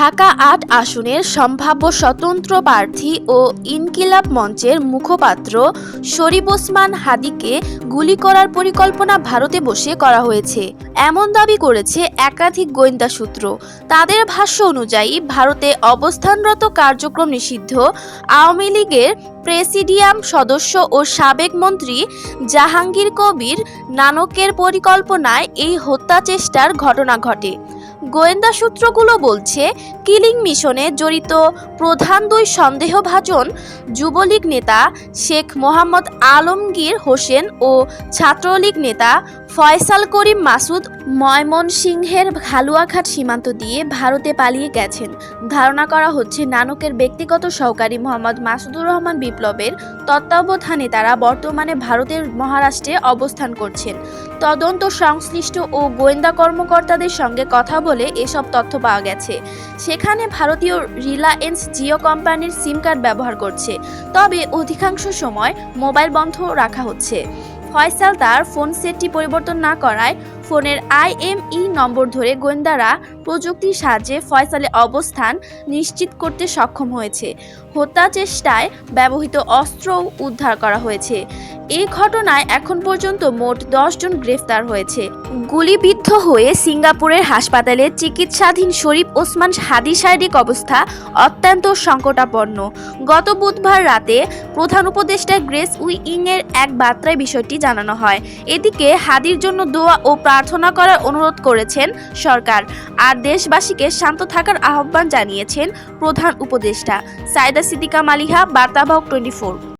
ঢাকা-৮ আসনের সম্ভাব্য স্বতন্ত্র প্রার্থী ও ইনকিলাব মঞ্চের মুখপাত্র শরীফ ওসমান হাদীকে গুলি করার পরিকল্পনা ভারতে বসে করা হয়েছে, এমন দাবি করেছে একাধিক গোয়েন্দা সূত্র। তাদের ভাষ্য অনুযায়ী ভারতে অবস্থানরত কার্যক্রম নিষিদ্ধ আওয়ামী লীগের প্রেসিডিয়াম সদস্য ও সাবেক মন্ত্রী জাহাঙ্গীর কবির নানকের পরিকল্পনায় এই হত্যা চেষ্টার ঘটনা ঘটে। গোয়েন্দা সূত্রগুলো বলছে, কিলিং মিশনে জড়িত প্রধান দুই সন্দেহভাজন যুবলীগ নেতা শেখ মোহাম্মদ আলমগীর হোসেন ও ছাত্রলীগ নেতা ফয়সাল করিম মাসুদ ময়মনসিংহের হালুয়াঘাট সীমান্ত দিয়ে ভারতে পালিয়ে গেছেন। ধারণা করা হচ্ছে, নানকের ব্যক্তিগত সহকারী মোহাম্মদ মাসুদুর রহমান বিপ্লবের তত্ত্বাবধানে তারা বর্তমানে ভারতের মহারাষ্ট্রে অবস্থান করছেন। তদন্ত সংশ্লিষ্ট ও গোয়েন্দা কর্মকর্তাদের সঙ্গে কথা বলে এসব তথ্য পাওয়া গেছে। সেখানে ভারতীয় রিলায়েন্স জিও কোম্পানির সিম কার্ড ব্যবহার করছে, তবে অধিকাংশ সময় মোবাইল বন্ধ রাখা হচ্ছে। ফয়সাল তার ফোন সেটটি পরিবর্তন না করায় ফোনের IMEI নম্বর ধরে গোয়েন্দারা প্রযুক্তির সাহায্যে ফয়সালের অবস্থান নিশ্চিত করতে সক্ষম হয়েছে। হত্যা চেষ্টায় ব্যবহৃত অস্ত্রও উদ্ধার করা হয়েছে। এই ঘটনায় এখন পর্যন্ত মোট 10 জন গ্রেফতার হয়েছে। গুলিবিদ্ধ হয়ে সিঙ্গাপুরের হাসপাতালে চিকিৎসাধীন শরীফ ওসমান হাদীর শারীরিক অবস্থা অত্যন্ত সংকটাপন্ন। গত বুধবার রাতে প্রধান উপদেষ্টা গ্রেস উইংয়ের এক বার্তায় বিষয়টি জানানো হয়। এদিকে হাদীর জন্য দোয়া ও প্রার্থনা করার অনুরোধ করেছেন সরকার, আর দেশবাসীকে শান্ত থাকার আহ্বান জানিয়েছেন প্রধান উপদেষ্টা। সাইদা সিদ্দিকা মালিহা, বার্তাবাহক 24।